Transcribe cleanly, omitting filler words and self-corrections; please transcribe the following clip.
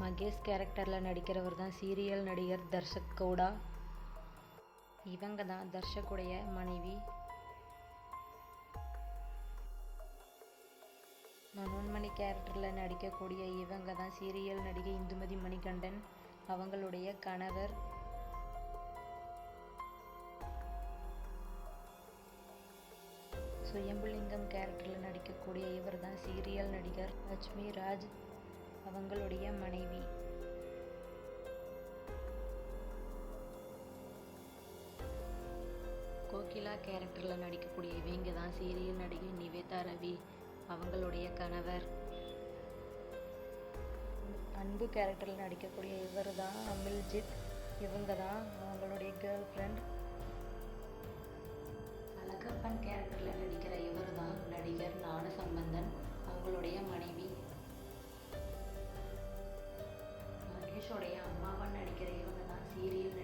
மகேஷ் கேரக்டரில் நடிக்கிறவர் தான் சீரியல் நடிகர் தர்ஷக் கவுடா. இவங்க தான் தர்ஷக்குடைய மனைவி. மனோன்மணி கேரக்டரில் நடிக்கக்கூடிய இவங்க தான் சீரியல் நடிகை இந்துமதி மணிகண்டன் அவங்களுடைய கணவர். சுயம்புலிங்கம் கேரக்டரில் நடிக்கக்கூடிய இவர் தான் சீரியல் நடிகர் லட்சுமி ராஜ் அவங்களுடைய மனைவி. கோகிலா கேரக்டரில் நடிக்கக்கூடிய இவங்க தான் சீரியல் நடிகை நிவேதா ரவி அவங்களுடைய கணவர். அன்பு கேரக்டரில் நடிக்கக்கூடிய இவர் தான் அமில்ஜித் இவங்க தான் அவங்களுடைய கேர்ள் ஃப்ரெண்ட். அழகப்பன் கேரக்டரில் நடிக்கிற இவர் தான் நடிகர் ஞானசம்பந்தன் அவங்களுடைய மனைவி. மகேஷோடைய அம்மாவன் நடிக்கிற இவங்க தான் சீரியல்